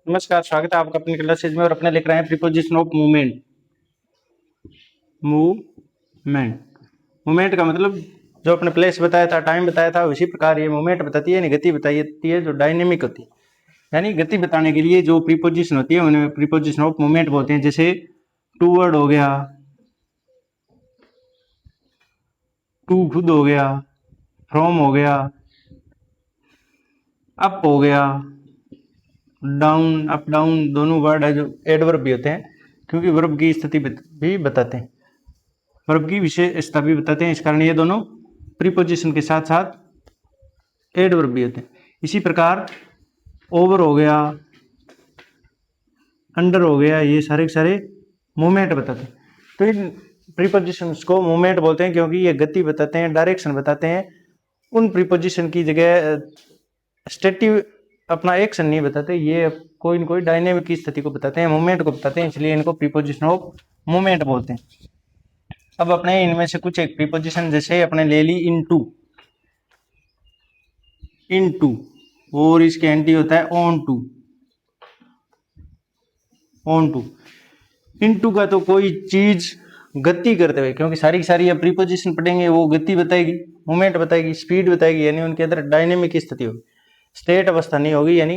नमस्कार, स्वागत है आपका अपने क्लासेज में और अपने लिख रहे हैं preposition of movement. Movement movement का मतलब जो अपने प्लेस बताया था, टाइम बताया था, उसी प्रकार ये मूवमेंट बताती है, यानी गति बताती है जो डायनेमिक होती है। यानी गति बताने के लिए जो प्रीपोजिशन होती है उन्हें प्रीपोजिशन ऑफ मूवमेंट बोलते हैं। जैसे टूवर्ड हो गया, टू खुद हो गया, फ्रॉम हो गया, अप हो गया, डाउन। अप डाउन दोनों वर्ड है जो एडवर्ब भी होते हैं, क्योंकि वर्ब की स्थिति भी बताते हैं, वर्ब की विशेषता भी बताते हैं। इस कारण ये दोनों प्रीपोजिशन के साथ साथ एडवर्ब भी होते हैं। इसी प्रकार ओवर हो गया, अंडर हो गया, ये सारे के सारे मूवमेंट बताते हैं। तो इन प्रीपोजिशंस को मूवमेंट बोलते हैं क्योंकि ये गति बताते हैं, डायरेक्शन बताते हैं। उन प्रीपोजिशन की जगह स्टेटिव अपना एक्शन नहीं बताते, ये कोई न कोई डायनेमिक की स्थिति को बताते हैं, मूवमेंट को बताते हैं, इसलिए इनको प्रीपोजिशन ऑफ मूवमेंट बोलते हैं। अब अपने इनमें से कुछ एक प्रीपोजिशन जैसे अपने ले ली इनटू, इनटू, और इसके एंटी होता है onto, onto. Into का तो कोई चीज गति करते हुए, क्योंकि सारी की सारी प्रीपोजिशन पढ़ेंगे वो गति बताएगी, मूवमेंट बताएगी, स्पीड बताएगी, यानी उनके अंदर डायनेमिक स्थिति होगी, स्टेट अवस्था नहीं होगी, यानी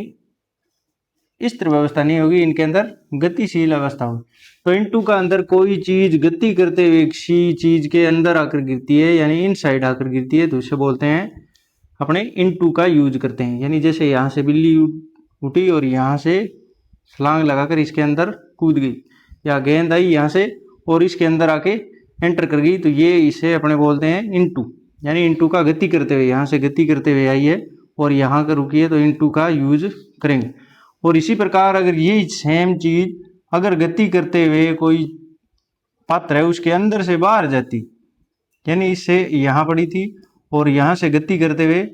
स्थिर व्यवस्था नहीं होगी, इनके अंदर गतिशील अवस्था होगी। तो इनटू का अंदर कोई चीज गति करते हुए किसी चीज के अंदर आकर गिरती है, यानी इनसाइड आकर गिरती है, तो इसे बोलते हैं अपने इनटू का यूज करते हैं। यानी जैसे यहाँ से बिल्ली उठी और यहाँ से छलांग लगाकर इसके अंदर कूद गई, या गेंद आई यहाँ से और इसके अंदर आके एंटर कर गई, तो ये इसे अपने बोलते हैं इनटू। यानी इनटू का गति करते हुए, यहाँ से गति करते हुए आई है और यहाँ का रुकी है, तो इनटू का यूज करेंगे। और इसी प्रकार अगर ये सेम चीज अगर गति करते हुए कोई पात्र है उसके अंदर से बाहर जाती, यानी इससे यहाँ पड़ी थी और यहाँ से गति करते हुए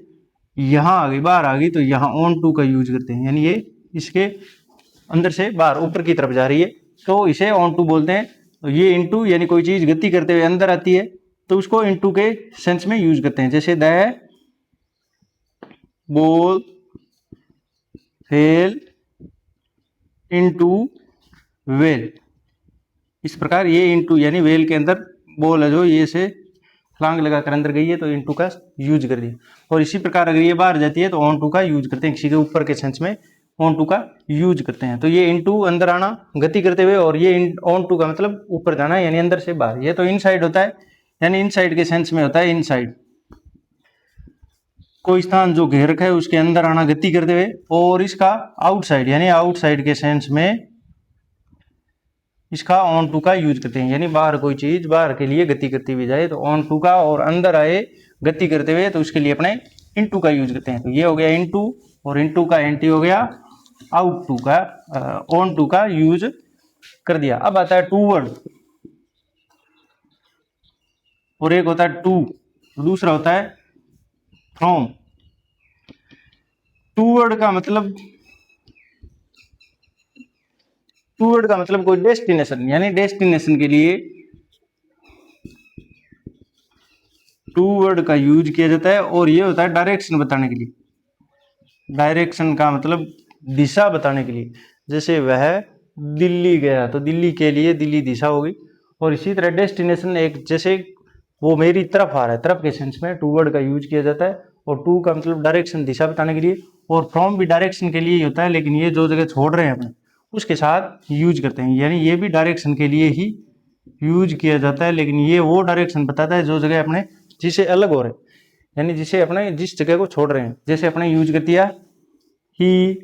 यहाँ आ गई, बाहर आ गई, तो यहाँ ऑन टू का यूज करते हैं। यानी ये इसके अंदर से बाहर ऊपर की तरफ जा रही है, तो इसे ऑन टू बोलते हैं। तो ये इनटू यानी कोई चीज गति करते हुए अंदर आती है, तो उसको इनटू के सेंस में यूज करते हैं। जैसे the ball fail into well, इस प्रकार ये इनटू यानी वेल के अंदर बॉल है जो ये से छलांग लगाकर अंदर गई है, तो इनटू का यूज कर दिया। और इसी प्रकार अगर ये बाहर जाती है तो ऑन टू का यूज करते हैं, किसी के ऊपर के सेंस में ऑन टू का यूज करते हैं। तो ये इनटू अंदर आना गति करते हुए, और ये ऑन टू का मतलब ऊपर जाना, यानी अंदर से बाहर। ये तो इनसाइड होता है, यानी इनसाइड के सेंस में होता है। इनसाइड कोई स्थान जो घेर रखा है उसके अंदर आना गति करते हुए, और इसका आउटसाइड यानी आउटसाइड के सेंस में इसका ऑन टू का यूज करते हैं। यानी बाहर कोई चीज बाहर के लिए गति करती हुई जाए तो ऑन टू का, और अंदर आए गति करते हुए तो उसके लिए अपने इनटू का यूज करते हैं। तो ये हो गया इनटू, और इनटू का एंटी हो गया आउट टू का, ऑन टू का यूज कर दिया। अब आता है टूवर्ड, और एक होता है टू, दूसरा होता है फ्रॉम। टूवर्ड का मतलब, टूवर्ड का मतलब कोई डेस्टिनेशन, यानी डेस्टिनेशन के लिए टूवर्ड का यूज किया जाता है। और ये होता है डायरेक्शन बताने के लिए, डायरेक्शन का मतलब दिशा बताने के लिए। जैसे वह दिल्ली गया, तो दिल्ली के लिए दिल्ली दिशा होगी। और इसी तरह डेस्टिनेशन एक, जैसे वो मेरी तरफ आ रहा है, तरफ के सेंस में टूवर्ड का यूज किया जाता है। और टू का मतलब डायरेक्शन दिशा बताने के लिए, और फ्रॉम भी डायरेक्शन के लिए ही होता है, लेकिन ये जो जगह छोड़ रहे हैं अपने उसके साथ यूज करते हैं। यानी ये भी डायरेक्शन के लिए ही यूज किया जाता है, लेकिन ये वो डायरेक्शन बताता है जो जगह अपने जिसे अलग हो रहे हैं, यानी जिसे अपने जिस जगह को छोड़ रहे हैं। जैसे अपने यूज कर दिया ही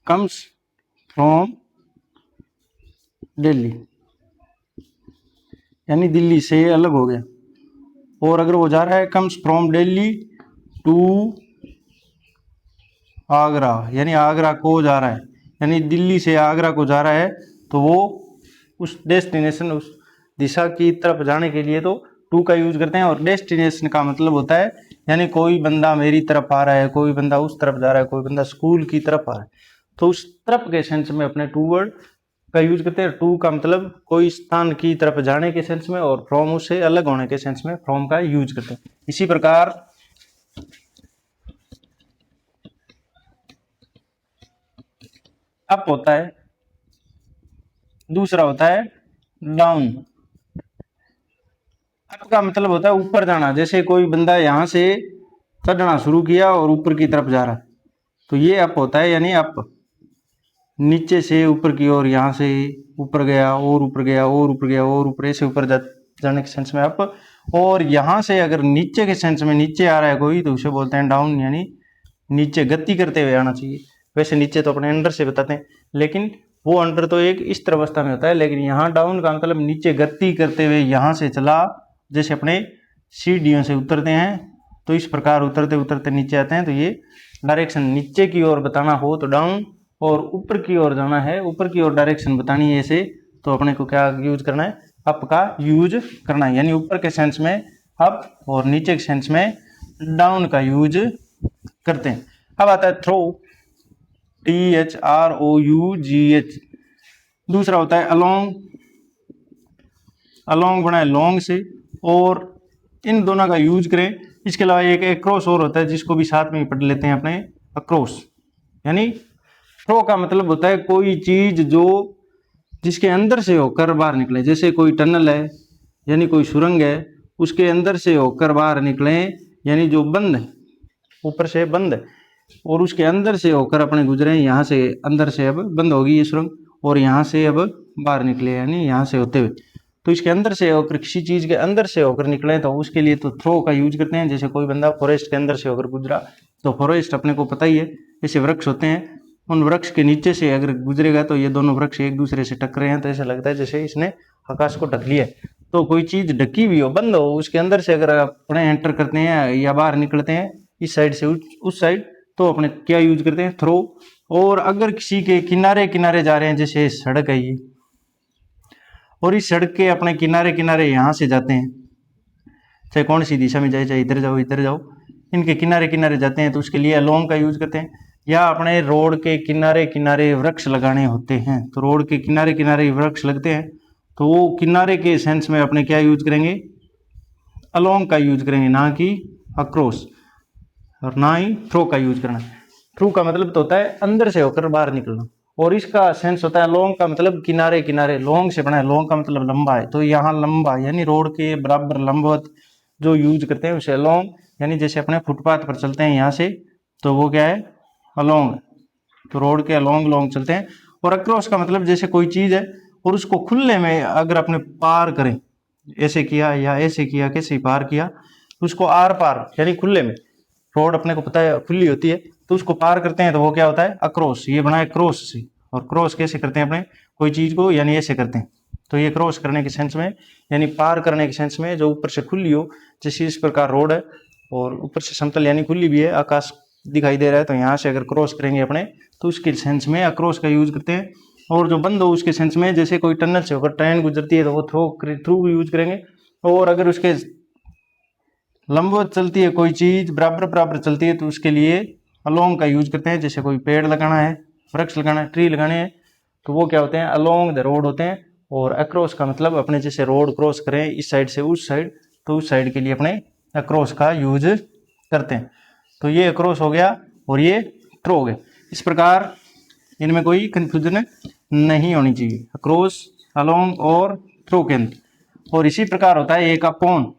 कम्स फ्रॉम दिल्ली, यानी दिल्ली से अलग हो गया। और अगर वो जा रहा है comes from Delhi to Agra, यानी आगरा को जा रहा है, यानी दिल्ली से आगरा को जा रहा है, तो वो उस डेस्टिनेशन, उस दिशा की तरफ जाने के लिए तो टू का यूज करते हैं। और डेस्टिनेशन का मतलब होता है, यानी कोई बंदा मेरी तरफ आ रहा है, कोई बंदा उस तरफ जा रहा है, कोई बंदा स्कूल की तरफ आ रहा है, तो उस तरफ के सेंस में अपने टू वर्ड का यूज करते हैं। टू का मतलब कोई स्थान की तरफ जाने के सेंस में, और फ्रॉम उससे अलग होने के सेंस में फ्रॉम का यूज करते हैं। इसी प्रकार अप होता है, दूसरा होता है डाउन। अप का मतलब होता है ऊपर जाना, जैसे कोई बंदा यहां से चढ़ना शुरू किया और ऊपर की तरफ जा रहा है, तो ये अप होता है, यानी अप। नीचे से ऊपर की ओर, यहाँ से ऊपर गया और ऊपर गया और ऊपर गया और ऊपर, ऐसे ऊपर जाने के सेंस में अप। और यहाँ से अगर नीचे के सेंस में नीचे आ रहा है कोई, तो उसे बोलते हैं डाउन, यानी नीचे गति करते हुए आना चाहिए। वैसे नीचे तो अपने अंडर से बताते हैं, लेकिन वो अंडर तो एक स्थिर अवस्था में होता है, लेकिन यहाँ डाउन का मतलब नीचे गति करते हुए यहाँ से चला, जैसे अपने सीढ़ियों से उतरते हैं तो इस प्रकार उतरते उतरते नीचे आते हैं। तो ये डायरेक्शन नीचे की ओर बताना हो तो डाउन, और ऊपर की ओर जाना है, ऊपर की ओर डायरेक्शन बतानी है ऐसे, तो अपने को क्या यूज करना है, अप का यूज करना है। यानी ऊपर के सेंस में अप और नीचे के सेंस में डाउन का यूज करते हैं। अब आता है थ्रो, THROUGH। दूसरा होता है अलोंग, अलोंग बना है लॉन्ग से, और इन दोनों का यूज करें। इसके अलावा एक एक्रॉस और होता है, जिसको भी साथ में पढ़ लेते हैं अपने, अक्रॉस। यानी थ्रो का मतलब होता है कोई चीज जो जिसके अंदर से होकर बाहर निकले, जैसे कोई टनल है यानी कोई सुरंग है, उसके अंदर से होकर बाहर निकले, यानी जो बंद है, ऊपर से बंद है और उसके अंदर से होकर अपने गुजरे, यहाँ से अंदर से अब बंद होगी ये सुरंग, और यहाँ से अब बाहर निकले, यानी यहाँ से होते हुए। तो इसके अंदर से होकर, किसी चीज के अंदर से होकर निकले, तो उसके लिए तो थ्रो का यूज करते हैं। जैसे कोई बंदा फॉरेस्ट के अंदर से होकर गुजरा, तो फॉरेस्ट अपने को पता ही है, ऐसे वृक्ष होते हैं, उन वृक्ष के नीचे से अगर गुजरेगा तो ये दोनों वृक्ष एक दूसरे से टकरे हैं, तो ऐसा लगता है जैसे इसने आकाश को ढक लिया। तो कोई चीज ढकी हुई हो, बंद हो, उसके अंदर से अगर अपने एंटर करते हैं या बाहर निकलते हैं इस साइड से उस साइड, तो अपने क्या यूज करते हैं, थ्रो। और अगर किसी के किनारे किनारे जा रहे हैं, जैसे सड़क है ये, और इस सड़क के अपने किनारे किनारे यहाँ से जाते हैं, चाहे कौन सी दिशा में जाए, चाहे इधर जाओ इधर जाओ, इनके किनारे किनारे जाते हैं, तो उसके लिए अलोंग का यूज करते हैं। या अपने रोड के किनारे किनारे वृक्ष लगाने होते हैं, तो रोड के किनारे किनारे वृक्ष लगते हैं, तो वो किनारे के सेंस में अपने क्या यूज करेंगे, अलोंग का यूज करेंगे, ना कि अक्रॉस, और ना ही थ्रो का यूज करना। थ्रू का मतलब तो होता है अंदर से होकर बाहर निकलना, और इसका सेंस होता है लॉन्ग का मतलब किनारे किनारे, लॉन्ग से बना है, लॉन्ग का मतलब लंबा है, तो यहाँ लंबा यानी रोड के बराबर लंबवत जो यूज करते हैं उसे लॉन्ग। यानी जैसे अपने फुटपाथ पर चलते हैं यहाँ से, तो वो क्या है, अलोंग, तो रोड के अलोंग लॉन्ग चलते हैं। और अक्रॉस का मतलब जैसे कोई चीज है और उसको खुले में अगर अपने पार करें, ऐसे किया या ऐसे किया, कैसे पार किया, तो उसको आर पार, यानी खुले में, रोड अपने को पता है खुली होती है, तो उसको पार करते हैं, तो वो क्या होता है, अक्रॉस। ये बना है क्रॉस से, और क्रॉस कैसे करते हैं अपने कोई चीज को, यानी ऐसे करते हैं, तो ये क्रॉस करने के सेंस में, यानी पार करने के सेंस में, जो ऊपर से खुली हो, जैसे इस प्रकार रोड है और ऊपर से समतल यानी खुली भी है, आकाश दिखाई दे रहा है, तो यहाँ से अगर क्रॉस करेंगे अपने, तो उसके सेंस में अक्रॉस का यूज करते हैं। और जो बंद हो उसके सेंस में, जैसे कोई टनल से होकर ट्रेन गुजरती है, तो वो थ्रू यूज करेंगे। और अगर उसके लंबवत चलती है कोई चीज, बराबर बराबर चलती है, तो उसके लिए अलोंग का यूज करते हैं। जैसे कोई पेड़ लगाना है, वृक्ष लगाना है, ट्री लगाने हैं, तो वो क्या होते हैं, अलोंग द रोड होते हैं। और अक्रॉस का मतलब अपने जैसे रोड क्रॉस करें इस साइड से उस साइड, तो उस साइड के लिए अपने अक्रॉस का यूज करते हैं। तो ये अक्रॉस हो गया और ये थ्रो हो गया। इस प्रकार इनमें कोई कंफ्यूजन नहीं होनी चाहिए, अक्रॉस, अलोंग और थ्रो के अंदर। और इसी प्रकार होता है एक अपॉन।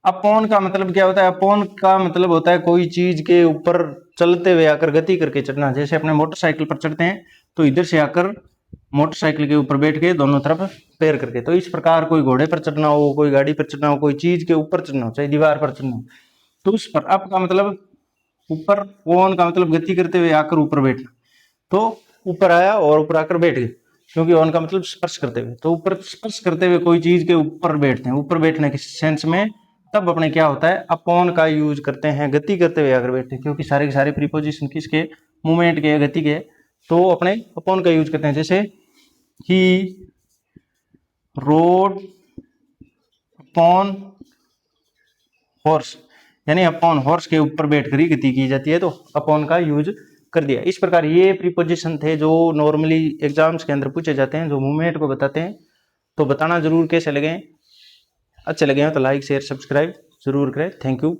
अपॉन का मतलब क्या होता है, अपॉन का मतलब होता है कोई चीज के ऊपर चलते हुए आकर गति करके चढ़ना। जैसे अपने मोटरसाइकिल पर चढ़ते हैं, तो इधर से आकर मोटरसाइकिल के ऊपर बैठ के दोनों तरफ पैर करके, तो इस प्रकार कोई घोड़े पर चढ़ना हो, कोई गाड़ी पर चढ़ना हो, कोई चीज के ऊपर चढ़ना हो, चाहे दीवार पर चढ़ना हो, तो उस पर अप का मतलब ऊपर, ऑन का मतलब गति करते हुए आकर ऊपर बैठना, तो ऊपर आया और ऊपर आकर बैठ गए, क्योंकि ऑन का मतलब स्पर्श करते हुए, तो ऊपर स्पर्श करते हुए कोई चीज के ऊपर बैठते हैं, ऊपर बैठने के सेंस में तब अपने क्या होता है, अपॉन का यूज करते हैं, गति करते हुए आकर बैठते हैं, क्योंकि सारे के सारे प्रीपोजिशन किसके, मूवमेंट के, गति के, तो अपने अपॉन का यूज करते हैं। जैसे ही रोड अपॉन हॉर्स, यानी अपॉन हॉर्स के ऊपर बैठकर ही गति की जाती है, तो अपॉन का यूज कर दिया। इस प्रकार ये प्रीपोजिशन थे जो नॉर्मली एग्जाम्स के अंदर पूछे जाते हैं, जो मूवमेंट को बताते हैं। तो बताना जरूर कैसे लगे, अच्छे लगे हो तो लाइक शेयर सब्सक्राइब जरूर करें। Thank you.